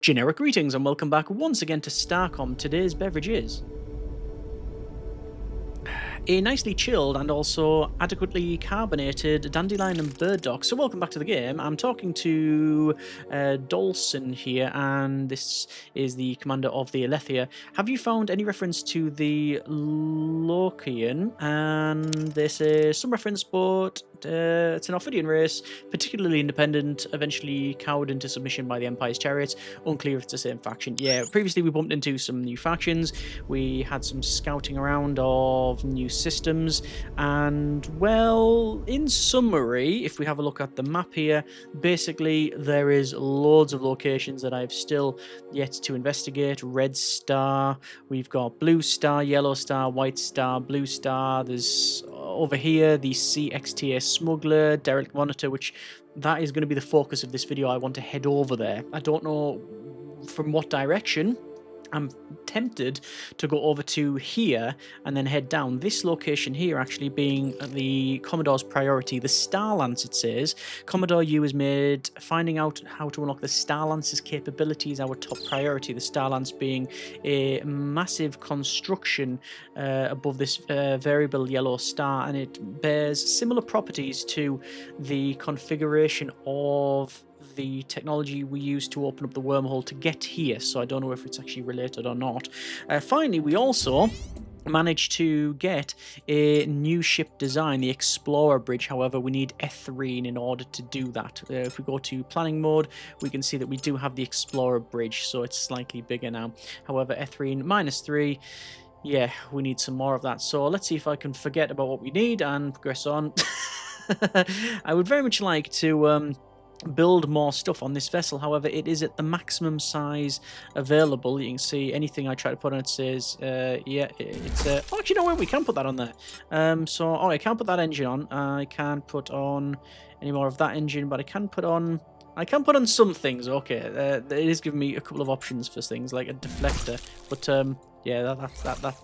Generic greetings and welcome back once again to Starcom. Today's beverage is a nicely chilled and also adequately carbonated dandelion and burdock. So welcome back to the game. I'm talking to Dolson here, and this is the commander of the Alethea. Have you found any reference to the Lokian? And this is some reference, but it's an Ophidian race, particularly independent, eventually cowed into submission by the Empire's chariots. Unclear if it's the same faction. Yeah, previously we bumped into some new factions. We had some scouting around of new systems, and well, in summary, if we have a look at the map here, basically there is loads of locations that I've still yet to investigate. Red Star, we've got Blue Star, Yellow Star, White Star, Blue Star. There's over here the CXTA Smuggler, Derelict Monitor, which that is going to be the focus of this video. I want to head over there. I don't know from what direction. I'm tempted to go over to here and then head down. This location here actually being the Commodore's priority. The Starlance, it says. Commodore U has made finding out how to unlock the Starlance's capabilities our top priority. The Starlance being a massive construction above this variable yellow star, and it bears similar properties to the configuration of the technology we use to open up the wormhole to get here, so I don't know if it's actually related or not. Finally, we also managed to get a new ship design, the Explorer Bridge. However, we need ethylene in order to do that. If we go to planning mode, we can see that we do have the Explorer Bridge, so it's slightly bigger now. However, ethylene -3, yeah, we need some more of that. So let's see if I can forget about what we need and progress on. I would very much like to build more stuff on this vessel. However, it is at the maximum size available. You can see anything I try to put on it says yeah, it's oh, actually, no, we can put that on there. So I can't put that engine on. I can't put on any more of that engine, but I can put on some things. Okay, it is giving me a couple of options for things like a deflector, but yeah,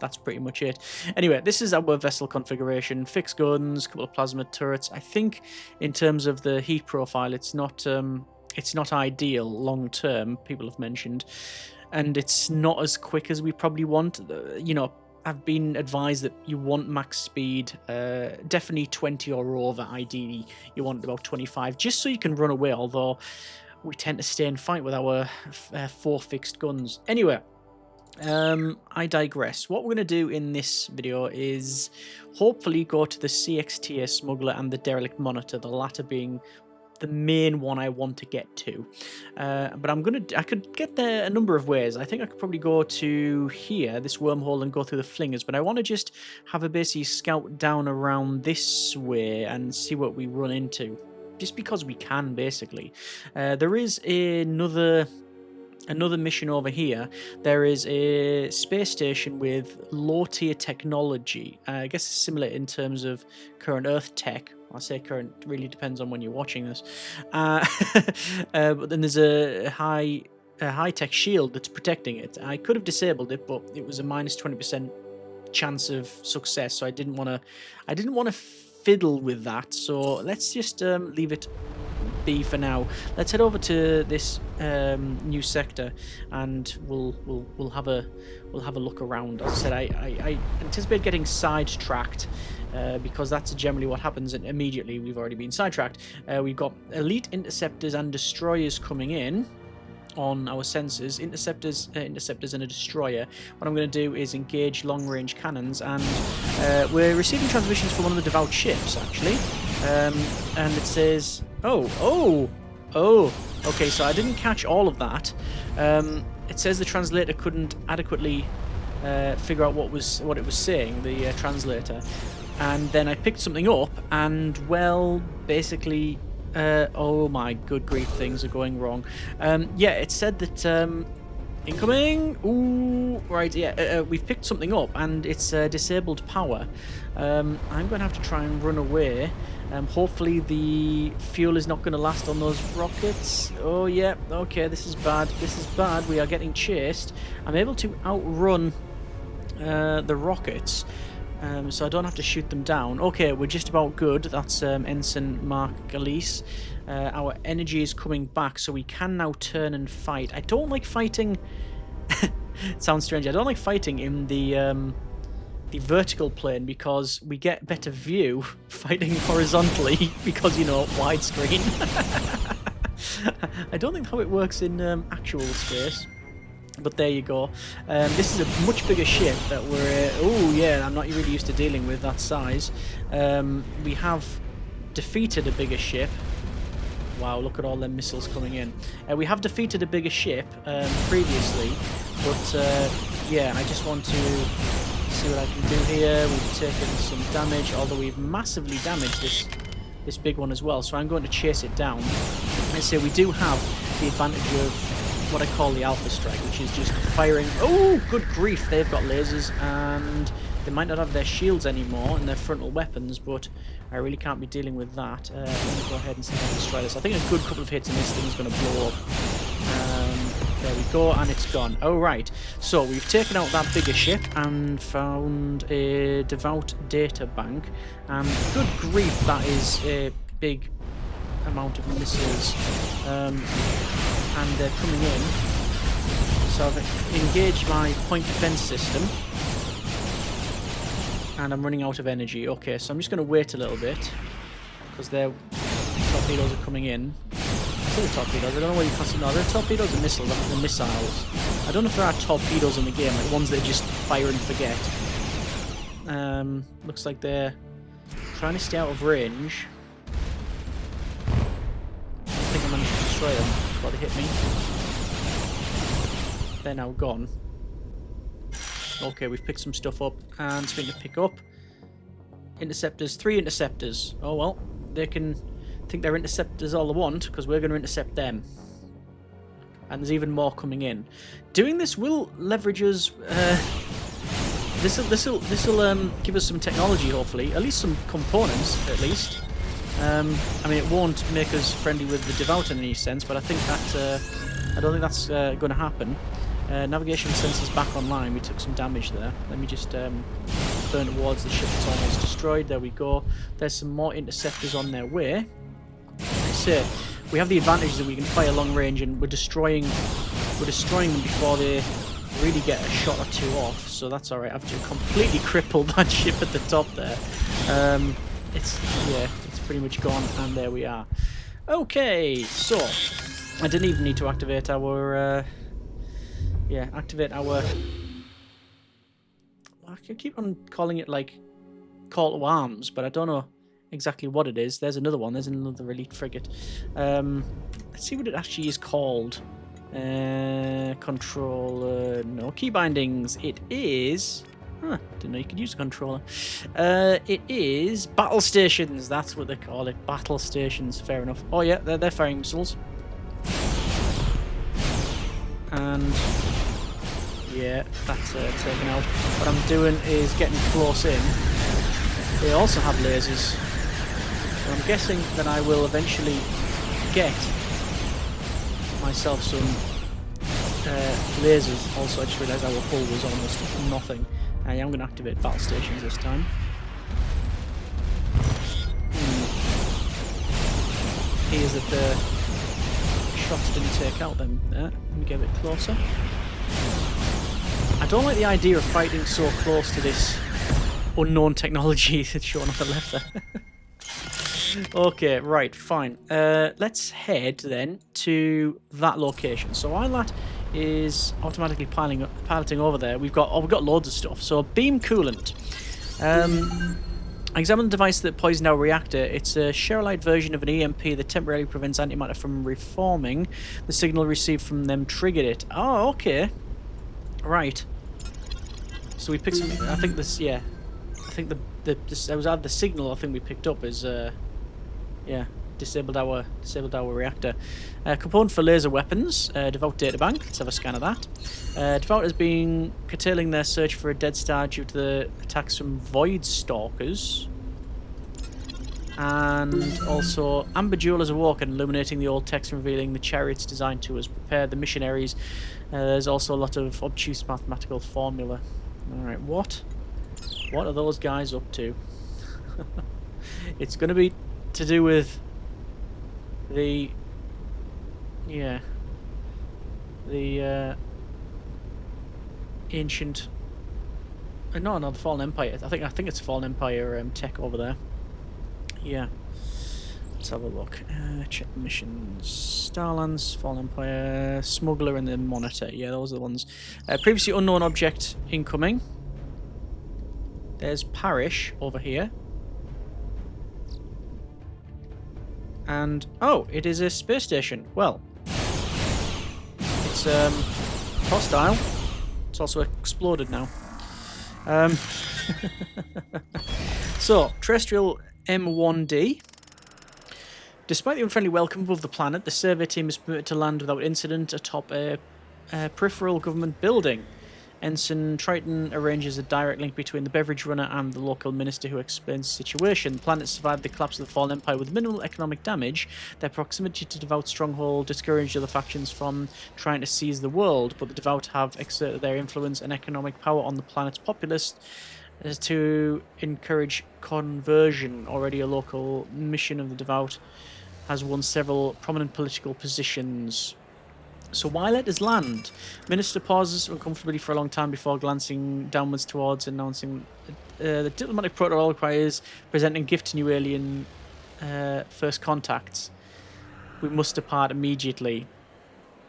that's pretty much it. Anyway, this is our vessel configuration. Fixed guns, a couple of plasma turrets. I think in terms of the heat profile, it's not ideal long term, people have mentioned, and it's not as quick as we probably want. You know, I've been advised that you want max speed, definitely 20 or over. Ideally, you want about 25, just so you can run away, although we tend to stay and fight with our 4 fixed guns. Anyway, I digress. What we're going to do in this video is hopefully go to the CXTA Smuggler and the Derelict Monitor, the latter being the main one I want to get to. But I could get there a number of ways. I think I could probably go to here, this wormhole, and go through the flingers, but I want to just have a basically scout down around this way and see what we run into, just because we can, basically. There is another mission over here. There is a space station with low-tier technology. I guess it's similar in terms of current Earth tech. I say current, really depends on when you're watching this. But then there's a high-tech shield that's protecting it. I could have disabled it, but it was a -20% chance of success, so I didn't want to fiddle with that. So let's just leave it be for now. Let's head over to this new sector, and we'll have a look around. As I said, I anticipate getting sidetracked because that's generally what happens. And immediately we've already been sidetracked. We've got elite interceptors and destroyers coming in on our sensors, interceptors and a destroyer. What I'm going to do is engage long-range cannons, and we're receiving transmissions from one of the Devout ships, actually, and it says, oh, okay, so I didn't catch all of that. It says the translator couldn't adequately figure out what it was saying, the translator, and then I picked something up, and well, basically, oh my good grief, things are going wrong. Yeah, it said that incoming. Ooh, right, yeah, we've picked something up, and it's disabled power. I'm going to have to try and run away. Hopefully the fuel is not going to last on those rockets. Oh yeah, okay, this is bad. This is bad. We are getting chased. I'm able to outrun the rockets, So I don't have to shoot them down. Okay, we're just about good. That's Ensign Mark Galise. Our energy is coming back, so we can now turn and fight. I don't like fighting... It sounds strange. I don't like fighting in the vertical plane because we get better view fighting horizontally because, you know, widescreen. I don't think how it works in actual space. But there you go. This is a much bigger ship that we're... oh, yeah, I'm not really used to dealing with that size. We have defeated a bigger ship. Wow, look at all them missiles coming in. We have defeated a bigger ship previously. But, yeah, I just want to see what I can do here. We've taken some damage, although we've massively damaged this big one as well. So I'm going to chase it down. Let's say we do have the advantage of what I call the Alpha Strike, which is just firing... oh, good grief, they've got lasers, and they might not have their shields anymore and their frontal weapons, but I really can't be dealing with that. Let me go ahead and see if I can destroy this. I think a good couple of hits and this thing's going to blow up. There we go, and it's gone. Oh, right. So we've taken out that bigger ship and found a Devout data bank. And good grief, that is a big amount of missiles. And they're coming in. So I've engaged my point defense system. And I'm running out of energy. Okay, so I'm just going to wait a little bit. Because their torpedoes are coming in. I say the torpedoes, I don't know what you consider. No, they're torpedoes and missiles. They're missiles. I don't know if there are torpedoes in the game, like ones that just fire and forget. Looks like they're trying to stay out of range. I think I managed to destroy them before they hit me. They're now gone. Okay, we've picked some stuff up, and something to pick up. Interceptors, 3 interceptors. Oh well, they can think they're interceptors all they want, because we're going to intercept them. And there's even more coming in. Doing this will leverage us. This'll give us some technology, hopefully, at least some components, at least. I mean, it won't make us friendly with the Devout in any sense, but I think that I don't think that's going to happen. Navigation sensors back online. We took some damage there. Let me just burn towards the ship that's almost destroyed. There we go. There's some more interceptors on their way. So we have the advantage that we can fire long range, and we're destroying them before they really get a shot or two off. So that's all right. I've just completely crippled that ship at the top there. It's pretty much gone, and there we are. Okay, so I didn't even need to activate our. Activate our... I keep on calling it, like, call to arms, but I don't know exactly what it is. There's another one. There's another elite frigate. Let's see what it actually is called. Controller... no, key bindings. It is... huh, didn't know you could use a controller. It is battle stations. That's what they call it. Battle stations. Fair enough. Oh, yeah, they're firing missiles. And... yeah, that's taken out. What I'm doing is getting close in. They also have lasers. So I'm guessing that I will eventually get myself some lasers. Also, I just realised our hull was almost nothing. I am going to activate battle stations this time. Here's that the shots didn't take out them there. Let me get a bit closer. I don't like the idea of fighting so close to this unknown technology that's shown on the left there. Okay, right, fine. Let's head then to that location. So while that is automatically piloting over there, we've got loads of stuff. So beam coolant. Examine the device that poisoned our reactor. It's a Sherolite version of an EMP that temporarily prevents antimatter from reforming. The signal received from them triggered it. Oh, okay. Right. So we picked some... I think this... yeah. I think this was the signal I think we picked up is... yeah. Disabled our reactor. Component for laser weapons. Devout databank. Let's have a scan of that. Devout has been curtailing their search for a dead star due to the attacks from Void Stalkers. And also, Amber Jewel has awoken, illuminating the old text and revealing the chariots designed to us. Prepare the missionaries. There's also a lot of obtuse mathematical formula. Alright, what? What are those guys up to? It's going to be to do with the... Yeah. The ancient... No, the Fallen Empire. I think it's Fallen Empire tech over there. Yeah. Let's have a look. Check missions. Starlands, Fallen Empire, Smuggler, and the Monitor. Yeah, those are the ones. Previously unknown object incoming. There's Parish over here. And, oh, it is a space station. Well, it's hostile. It's also exploded now. So, terrestrial M1D. Despite the unfriendly welcome above the planet, the survey team is permitted to land without incident atop a peripheral government building. Ensign Triton arranges a direct link between the Beverage runner and the local minister, who explains the situation. The planet survived the collapse of the Fallen Empire with minimal economic damage. Their proximity to Devout stronghold discouraged other factions from trying to seize the world, but the Devout have exerted their influence and economic power on the planet's populace to encourage conversion. Already a local mission of the Devout has won several prominent political positions. So why let us land? Minister pauses uncomfortably for a long time before glancing downwards towards announcing the diplomatic protocol requires presenting gift to new alien first contacts. We must depart immediately.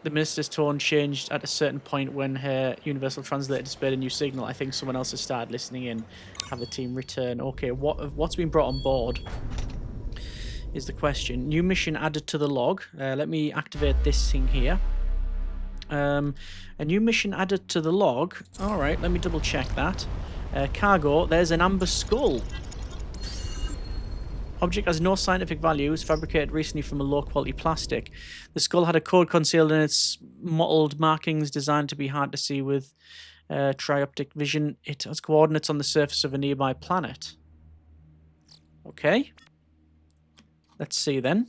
The minister's tone changed at a certain point when her universal translator displayed a new signal. I think someone else has started listening in. Have the team return. Okay, what's been brought on board is the question. New mission added to the log. Let me activate this thing here. A new mission added to the log. Alright, let me double check that. Cargo, there's an amber skull. Object has no scientific value. It's fabricated recently from a low quality plastic. The skull had a code concealed in its mottled markings designed to be hard to see with trioptic vision. It has coordinates on the surface of a nearby planet. Okay. Let's see then.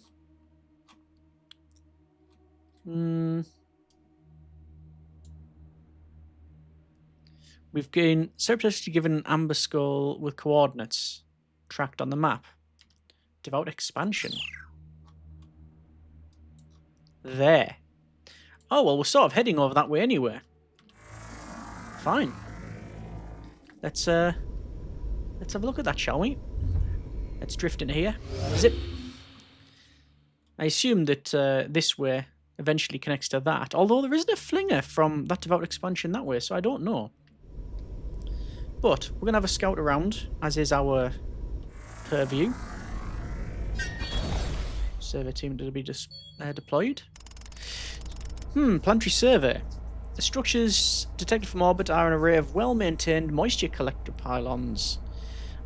We've been surreptitiously given an amber skull with coordinates tracked on the map. Devout expansion. There. Oh, well, we're sort of heading over that way anyway. Fine. Let's have a look at that, shall we? Let's drift into here. Zip. I assume that this way eventually connects to that. Although there isn't a flinger from that Devout expansion that way, so I don't know. But we're going to have a scout around, as is our purview. Survey team to be deployed. Planetary survey. The structures detected from orbit are an array of well-maintained moisture collector pylons.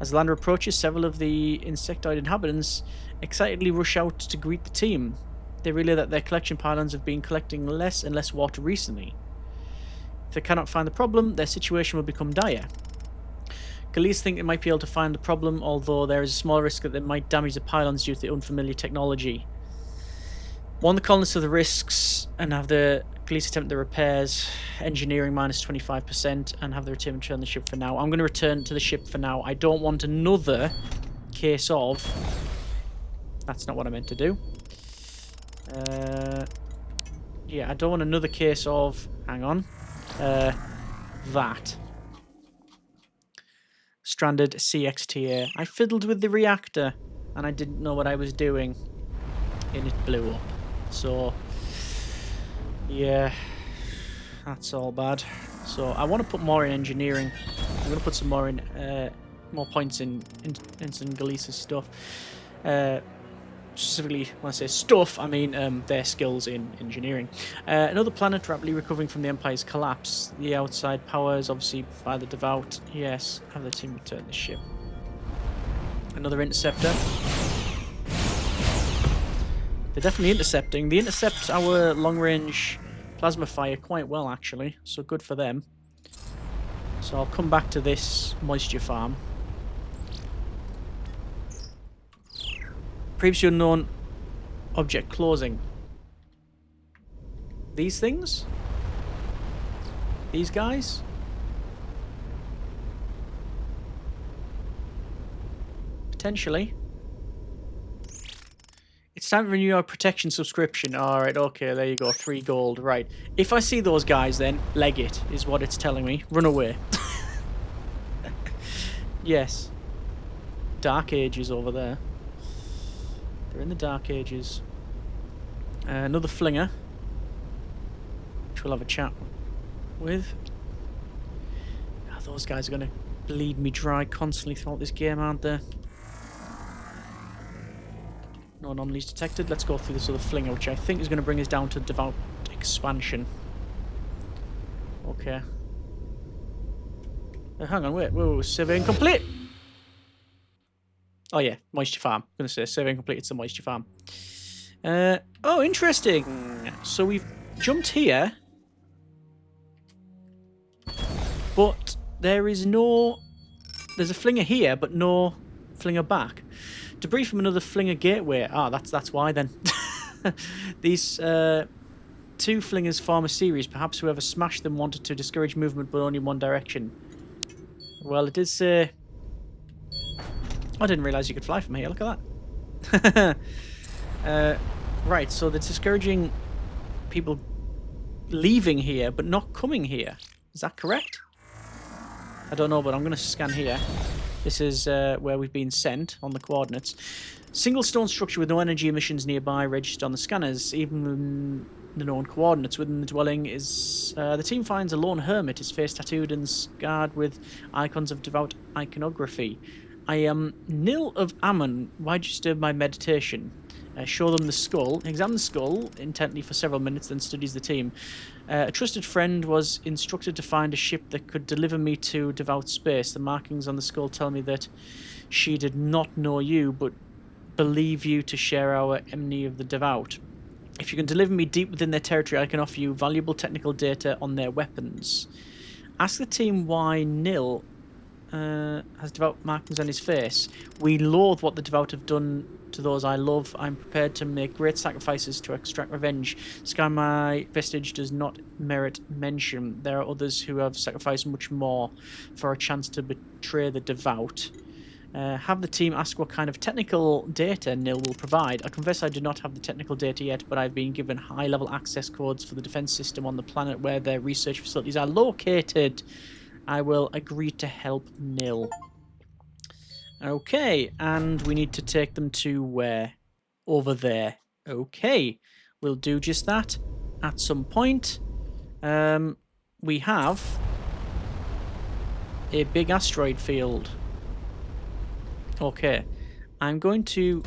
As the lander approaches, several of the insectoid inhabitants excitedly rush out to greet the team. They relay that their collection pylons have been collecting less and less water recently. If they cannot find the problem, their situation will become dire. Police think they might be able to find the problem, although there is a small risk that they might damage the pylons due to the unfamiliar technology. Warn the colonists of the risks and have the police attempt the repairs. Engineering minus 25% and have the return to the ship for now. I'm going to return to the ship for now. I don't want another case of... That's not what I meant to do. Yeah, I don't want another case of... Hang on. That. Stranded CXTA. I fiddled with the reactor and I didn't know what I was doing and it blew up. So yeah, that's all bad. So I want to put more in engineering. I'm going to put some more in more points in Galisa's stuff. Specifically, when I say stuff, I mean their skills in engineering. Another planet rapidly recovering from the Empire's collapse. The outside power is obviously by the Devout. Yes, have the team return the ship. Another interceptor. They're definitely intercepting. They intercept our long-range plasma fire quite well, actually. So good for them. So I'll come back to this moisture farm. Previously unknown object closing. These things? These guys? Potentially. It's time to renew your protection subscription. Alright, okay, there you go. 3 gold. Right. If I see those guys, then leg it, is what it's telling me. Run away. Yes. Dark Ages over there. They're in the Dark Ages. Another flinger, which we'll have a chat with. Oh, those guys are going to bleed me dry constantly throughout this game, aren't they? No anomalies detected. Let's go through this other flinger, which I think is going to bring us down to Devout expansion. Okay. Hang on, wait. Whoa, survey incomplete! Oh yeah, moisture farm. I'm going to say survey incomplete, it's the moisture farm. Oh, interesting. So we've jumped here. But there is no... There's a flinger here, but no flinger back. Debris from another flinger gateway. Ah, that's why then. These 2 flingers form a series. Perhaps whoever smashed them wanted to discourage movement, but only in one direction. Well, it did say... I didn't realise you could fly from here. Look at that. Right, so they're discouraging people leaving here, but not coming here. Is that correct? I don't know, but I'm going to scan here. This is where we've been sent on the coordinates. Single stone structure with no energy emissions nearby registered on the scanners. Even the known coordinates within the dwelling is... the team finds a lone hermit, his face tattooed and scarred with icons of devout iconography. I am Nil of Ammon. Why disturb my meditation? Show them the skull. Examine the skull intently for several minutes, then studies the team. A trusted friend was instructed to find a ship that could deliver me to Devout space. The markings on the skull tell me that she did not know you, but believe you to share our enmity of the Devout. If you can deliver me deep within their territory, I can offer you valuable technical data on their weapons. Ask the team why Nil has Devout markings on his face. We loathe what the Devout have done to those I love. I'm prepared to make great sacrifices to extract revenge. Sky my vestige does not merit mention. There are others who have sacrificed much more for a chance to betray the Devout. Have the team ask what kind of technical data Nil will provide. I confess I do not have the technical data yet, but I've been given high-level access codes for the defense system on the planet where their research facilities are located. I will agree to help Nil. Okay, and we need to take them to where? Over there. Okay, we'll do just that at some point. We have a big asteroid field. Okay, I'm going to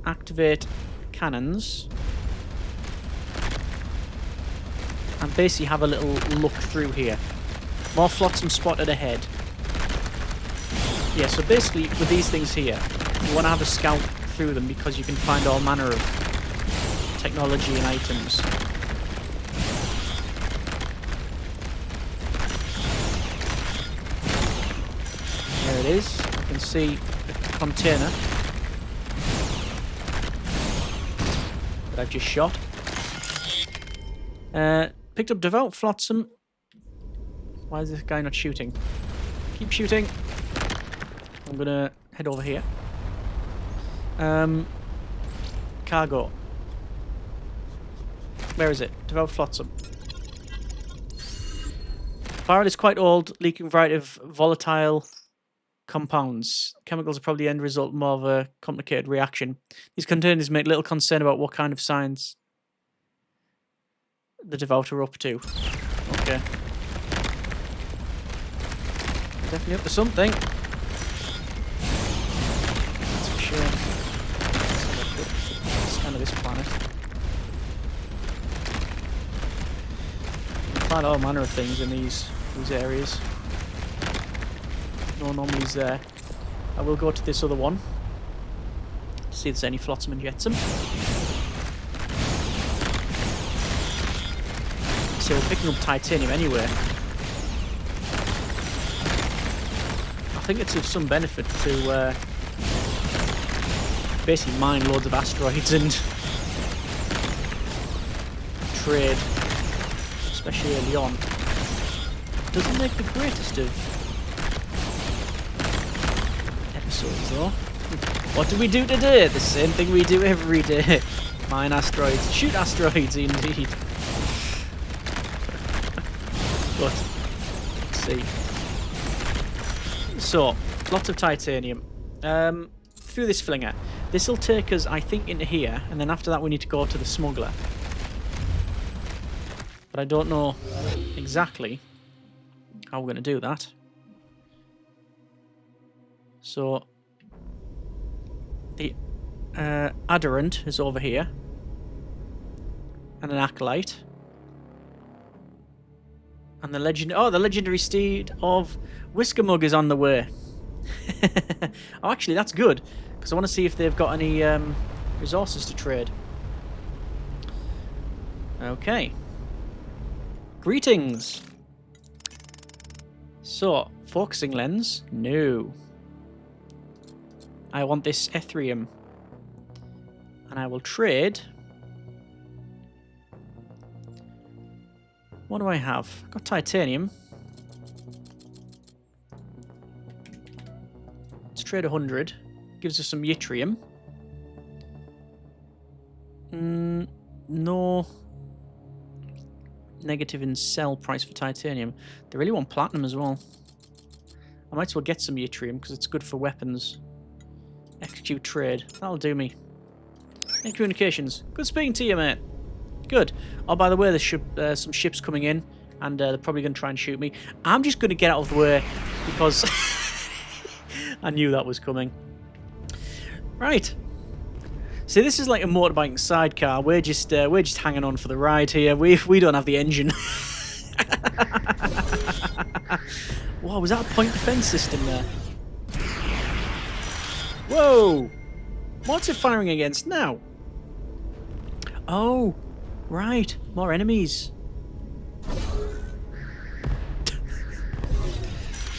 activate cannons and basically have a little look through here. More flotsam spotted ahead. Yeah, so basically with these things here, you want to have a scout through them because you can find all manner of technology and items. There it is. I can see a container that I've just shot. Picked up Devout flotsam. Why is this guy not shooting? Keep shooting. I'm gonna head over here. Cargo. Where is it? Devout flotsam. Barrel is quite old, leaking a variety of volatile compounds. Chemicals are probably the end result more of a complicated reaction. These containers make little concern about what kind of science the Devout are up to. Okay. Definitely up to something. That's for sure. Scan of this planet. You can find all manner of things in these areas. No anomalies there. I will go to this other one. See if there's any flotsam and jetsam. So we're picking up titanium anyway. I think it's of some benefit to basically mine loads of asteroids and trade, especially early on. Doesn't make the greatest of episodes though. What do we do today? The same thing we do every day. Mine asteroids. Shoot asteroids, indeed. But, let's see. So, lots of titanium. Through this flinger. This will take us, I think, into here, and then after that we need to go to the smuggler. But I don't know exactly how we're going to do that. So, the adherent is over here. And an acolyte. And the legendary steed of Whiskermug is on the way. Oh, actually, that's good. Because I want to see if they've got any resources to trade. Okay. Greetings. So, focusing lens? No. I want this Ethereum. And I will trade. What do I have? I've got titanium. Let's trade 100. Gives us some yttrium. No negative in sell price for titanium. They really want platinum as well. I might as well get some yttrium because it's good for weapons. Execute trade. That'll do me. And communications. Good speaking to you, mate. Good. Oh, by the way, there's some ships coming in, and they're probably going to try and shoot me. I'm just going to get out of the way because I knew that was coming. Right. See, this is like a motorbike sidecar. We're just hanging on for the ride here. We don't have the engine. Whoa, was that a point defense system there? Whoa! What's it firing against now? Oh, right. More enemies.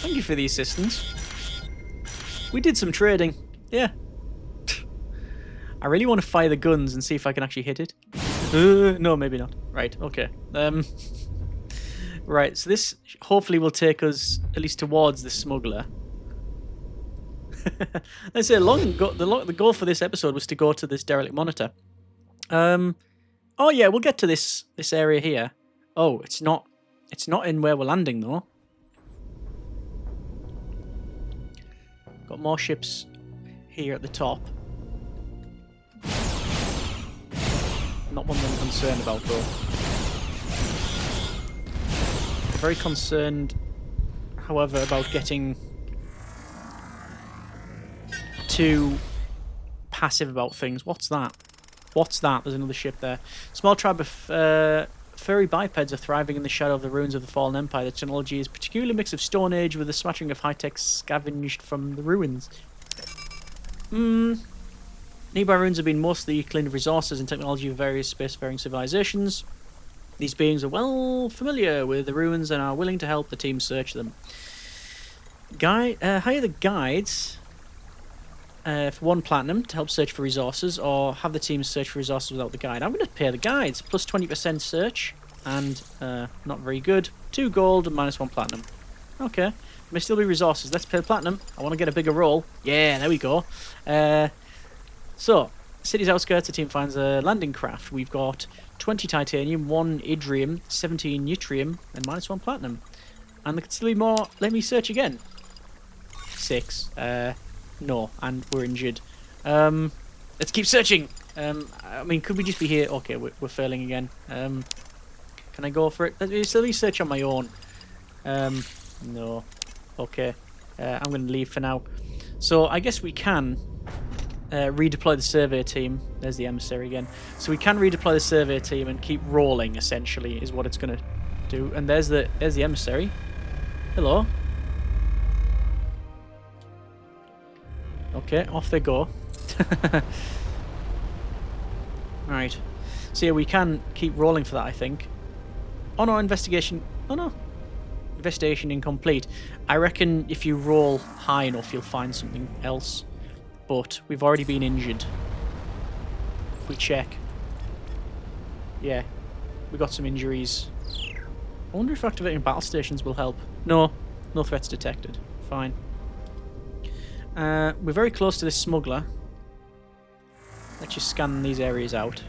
Thank you for the assistance. We did some trading. Yeah. I really want to fire the guns and see if I can actually hit it. No, maybe not. Right, okay. Right, so this hopefully will take us at least towards the smuggler. Let's say the goal for this episode was to go to this derelict monitor. Oh yeah, we'll get to this area here. Oh, it's not in where we're landing though. Got more ships here at the top. Not one that I'm concerned about though. I'm very concerned, however, about getting too passive about things. What's that? What's that? There's another ship there. Small tribe of furry bipeds are thriving in the shadow of the ruins of the fallen empire. The technology is a particular mix of Stone Age with a smattering of high-tech scavenged from the ruins. Nearby ruins have been mostly cleaned of resources and technology of various spacefaring civilizations. These beings are well familiar with the ruins and are willing to help the team search them. Hire the guides for 1 platinum to help search for resources, or have the team search for resources without the guide. I'm going to pay the guides. Plus 20% search, and not very good. 2 gold and minus 1 platinum. Okay. May still be resources. Let's pay platinum. I want to get a bigger roll. Yeah, there we go. So, city's outskirts, the team finds a landing craft. We've got 20 titanium, 1 ydrium, 17 yttrium, and minus 1 platinum. And there could still be more. Let me search again. 6. No, and we're injured. Let's keep searching. I mean, could we just be here? Okay, we're failing again. Can I go for it? Let me search on my own. No. Okay. I'm going to leave for now. So I guess we can redeploy the survey team. There's the emissary again. So we can redeploy the survey team and keep rolling, essentially, is what it's going to do. And there's the emissary. Hello. Okay, off they go. Right. So yeah, we can keep rolling for that, I think. Oh no, investigation. Oh no. Investigation incomplete. I reckon if you roll high enough, you'll find something else. But we've already been injured. If we check. Yeah. We got some injuries. I wonder if activating battle stations will help. No. No threats detected. Fine. We're very close to this smuggler. Let's just scan these areas out.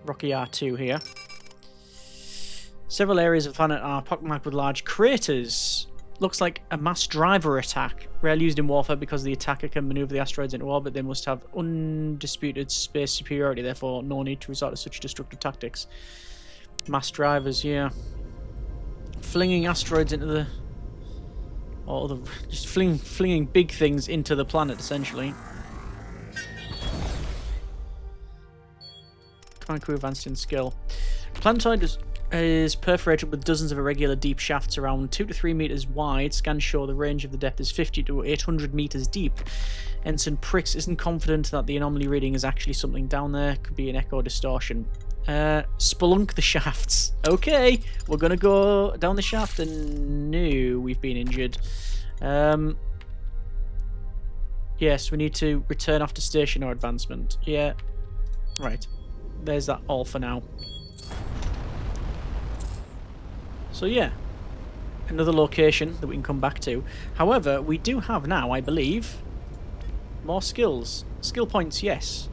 Rocky R2 here. Several areas of the planet are pockmarked with large craters. Looks like a mass driver attack. Rarely used in warfare because the attacker can maneuver the asteroids into orbit. They must have undisputed space superiority, therefore no need to resort to such destructive tactics. Mass drivers, yeah. Flinging asteroids into the... just flinging big things into the planet, essentially. Command crew advanced in skill. Planetoid is perforated with dozens of irregular deep shafts around 2 to 3 meters wide. Scans show the range of the depth is 50 to 800 meters deep. Ensign Pricks isn't confident that the anomaly reading is actually something down there. Could be an echo distortion. Spelunk the shafts. Okay, we're gonna go down the shaft, and no, we've been injured. Yes, we need to return after station or advancement. Yeah, right. There's that all for now. So yeah, another location that we can come back to. However, we do have now, I believe, more skills. Skill points, yes.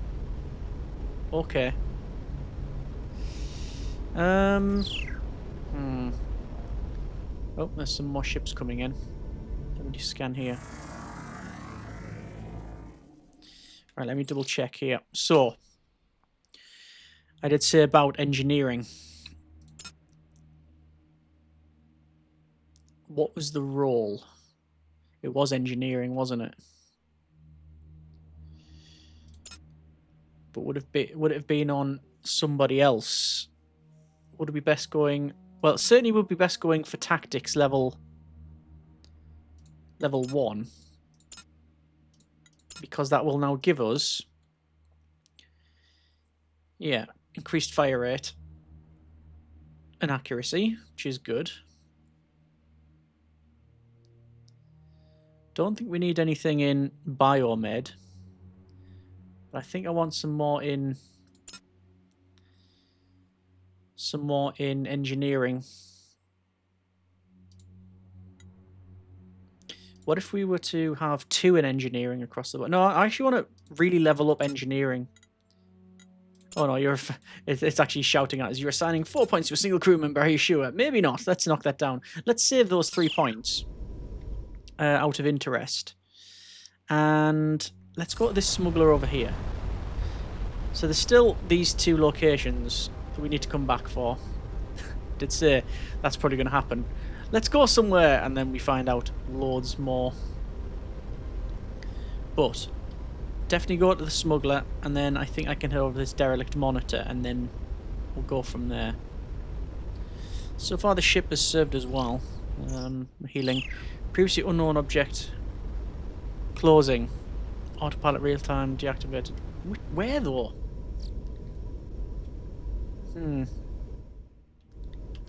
Okay. Oh, there's some more ships coming in. Let me just scan here. Right, let me double check here. So, I did say about engineering. What was the role? It was engineering, wasn't it? But would it have been on somebody else? Would it be best going... Well, it certainly would be best going for tactics level 1. Because that will now give us... Yeah, increased fire rate. And accuracy, which is good. Don't think we need anything in biomed. But I think I want some more in engineering. What if we were to have 2 in engineering across the board? No, I actually want to really level up engineering. Oh no, it's actually shouting at us. You're assigning 4 points to a single crew member. Are you sure? Maybe not. Let's knock that down. Let's save those 3 points out of interest. And let's go to this smuggler over here. So there's still these 2 locations that we need to come back for. Did say that's probably going to happen. Let's go somewhere and then we find out loads more. But definitely go to the smuggler, and then I think I can head over to this derelict monitor, and then we'll go from there. So far the ship has served as well. Healing. Previously unknown object. Closing. Autopilot real time deactivated. Where though?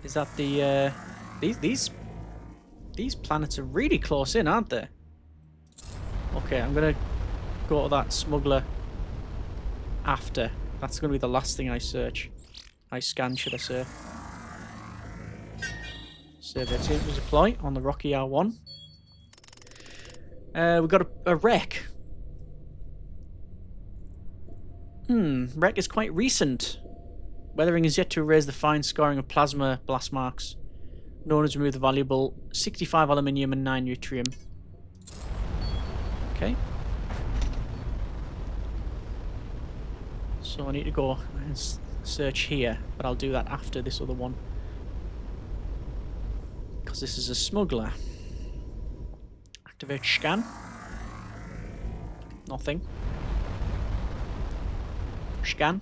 Is that the these planets are really close in, aren't they? Okay, I'm gonna go to that smuggler after. That's gonna be the last thing I search. I scan, should I say. Save it. It was deploy on the Rocky R1. We've got a wreck. Wreck is quite recent. Weathering is yet to erase the fine scoring of plasma blast marks. No one has removed the valuable 65 aluminium and 9 yttrium. Okay. So I need to go and search here, but I'll do that after this other one. Because this is a smuggler. Activate scan. Nothing. Scan.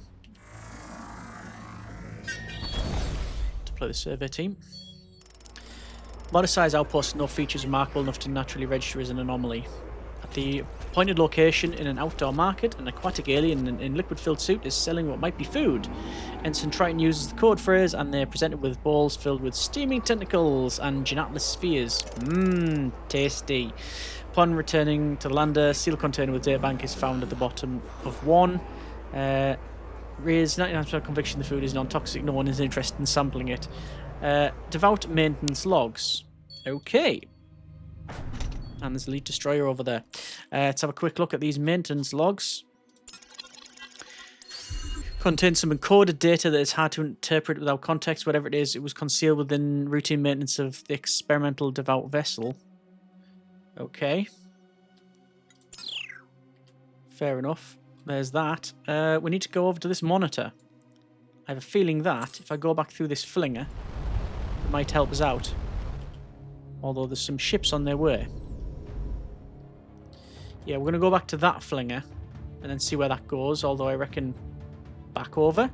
Deploy the survey team. Modest size outpost, no features remarkable enough to naturally register as an anomaly. At the appointed location in an outdoor market, an aquatic alien in liquid-filled suit is selling what might be food. Ensign Triton uses the code phrase, and they're presented with bowls filled with steaming tentacles and gelatinous spheres. Tasty. Upon returning to the lander, sealed container with databank is found at the bottom of one. Raise 99% conviction the food is non-toxic. No one is interested in sampling it. Devout maintenance logs. Okay. And there's a lead destroyer over there. Let's have a quick look at these maintenance logs. Contains some encoded data that is hard to interpret without context. Whatever it is, it was concealed within routine maintenance of the experimental Devout vessel. Okay. Fair enough. There's that. We need to go over to this monitor. I have a feeling that if I go back through this flinger, it might help us out. Although there's some ships on their way. Yeah, we're going to go back to that flinger and then see where that goes, although I reckon back over.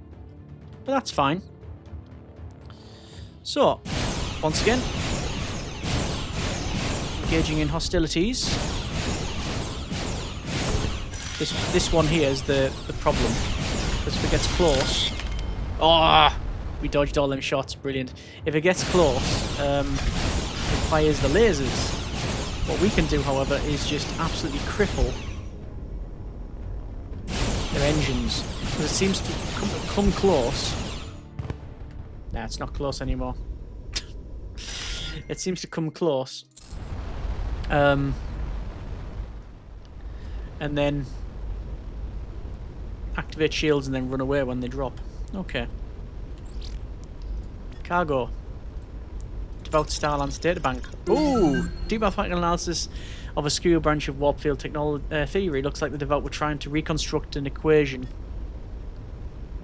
But that's fine. So, once again, engaging in hostilities. This one here is the problem. Because if it gets close... Oh! We dodged all them shots. Brilliant. If it gets close, it fires the lasers. What we can do, however, is just absolutely cripple their engines. Because it seems to come close. Nah, it's not close anymore. It seems to come close. And then activate shields and then run away when they drop. Okay. Cargo. Devout Starlands databank. Ooh! Deep mathematical analysis of a skew branch of warp field theory. Looks like the Devout were trying to reconstruct an equation.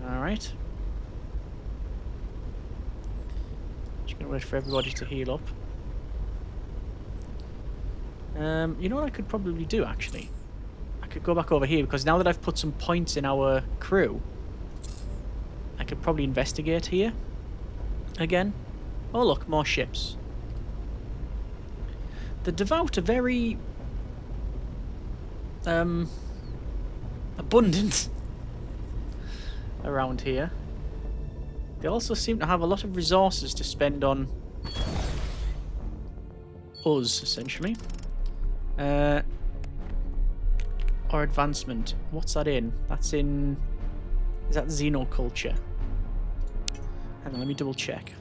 Alright. Just gonna wait for everybody to heal up. You know what I could probably do, actually? I could go back over here, because now that I've put some points in our crew, I could probably investigate here again. Oh look, more ships. The Devout are very abundant around here. They also seem to have a lot of resources to spend on us, essentially. Or advancement. What's that in? That's in... Is that xenoculture? Hang on, let me double check.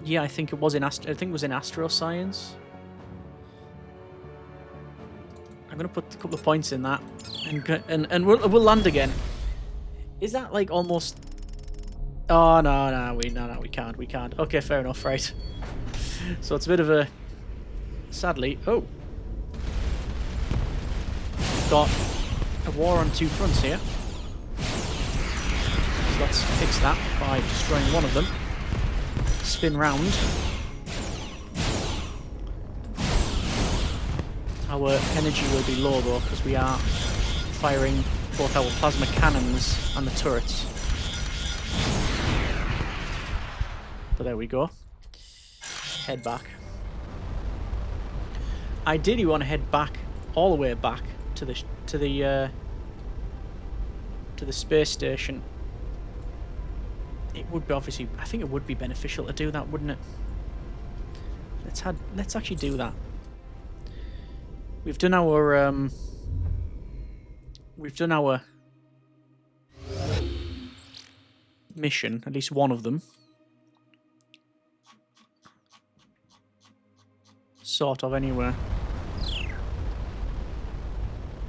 Yeah, I think it was in astroscience. I'm gonna put a couple of points in that, and we'll land again. Is that like almost? Oh no, we can't. Okay, fair enough, right. So it's a bit of a, sadly. Oh, we've got a war on two fronts here. So let's fix that by destroying one of them. Spin round. Our energy will be low though, because we are firing both our plasma cannons and the turrets. But there we go. Head back. Ideally, we want to head back, all the way back to the space station. It would be obviously. I think it would be beneficial to do that, wouldn't it? Let's actually do that. We've done our mission, at least one of them. Sort of, anyway.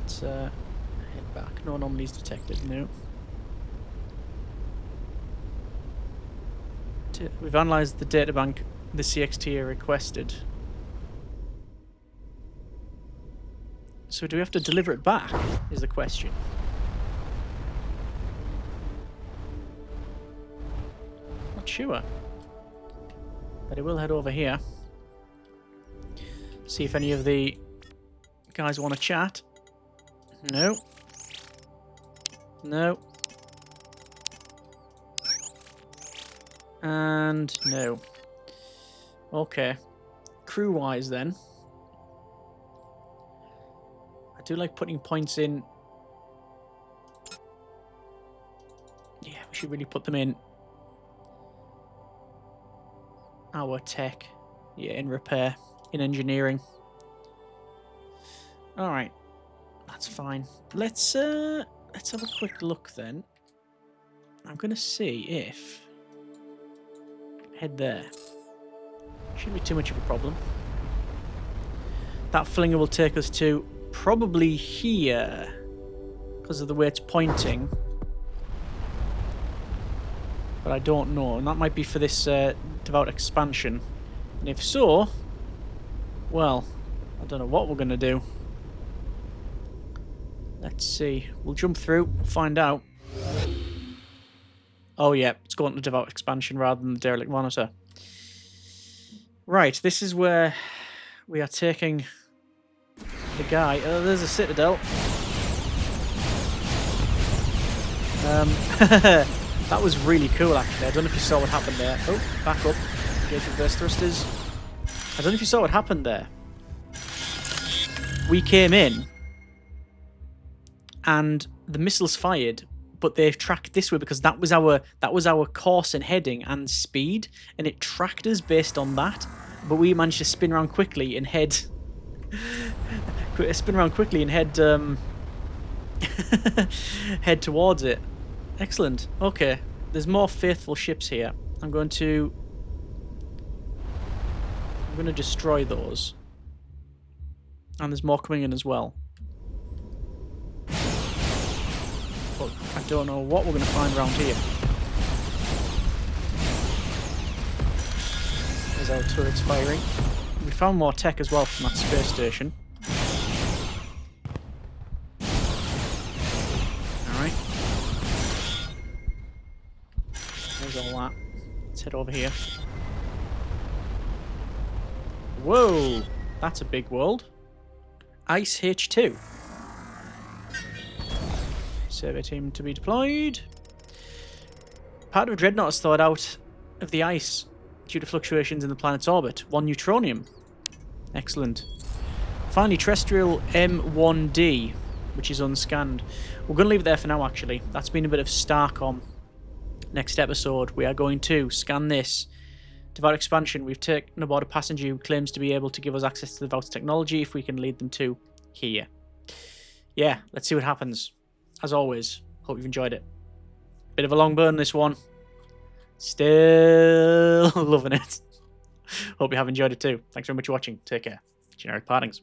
Let's head back. No anomalies detected, no. We've analysed the databank the CXT requested. So do we have to deliver it back, is the question. Not sure. But I will head over here. See if any of the guys want to chat. No. No. And no. Okay. Crew-wise then. I do like putting points in. Yeah, we should really put them in our tech. Yeah, in repair. In engineering. Alright. That's fine. Let's have a quick look then. I'm gonna see if head there. Shouldn't be too much of a problem. That flinger will take us to probably here because of the way it's pointing. But I don't know, and that might be for this Devout expansion. And if so, well, I don't know what we're going to do. Let's see. We'll jump through, find out. Oh yeah, it's going to Devout expansion rather than the derelict monitor. Right, this is where we are taking the guy. Oh, there's a citadel. That was really cool, actually. I don't know if you saw what happened there. Oh, back up. Engage reverse thrusters. I don't know if you saw what happened there. We came in, and the missiles fired, but they've tracked this way because that was our course and heading and speed, and it tracked us based on that. But we managed to spin around quickly and head, head towards it. Excellent. Okay, there's more faithful ships here. I'm going to destroy those, and there's more coming in as well. But I don't know what we're going to find around here. There's our turrets firing. We found more tech as well from that space station. Alright. There's all that. Let's head over here. Whoa! That's a big world. Ice H2. Survey team to be deployed. Part of Dreadnought has thawed out of the ice due to fluctuations in the planet's orbit. 1 neutronium. Excellent. Finally, terrestrial M1D, which is unscanned. We're going to leave it there for now, actually. That's been a bit of Starcom. Next episode, we are going to scan this. Devout expansion. We've taken aboard a passenger who claims to be able to give us access to Devout's technology if we can lead them to here. Yeah, let's see what happens. As always, hope you've enjoyed it. Bit of a long burn, this one. Still loving it. Hope you have enjoyed it too. Thanks very much for watching. Take care. Generic Partings.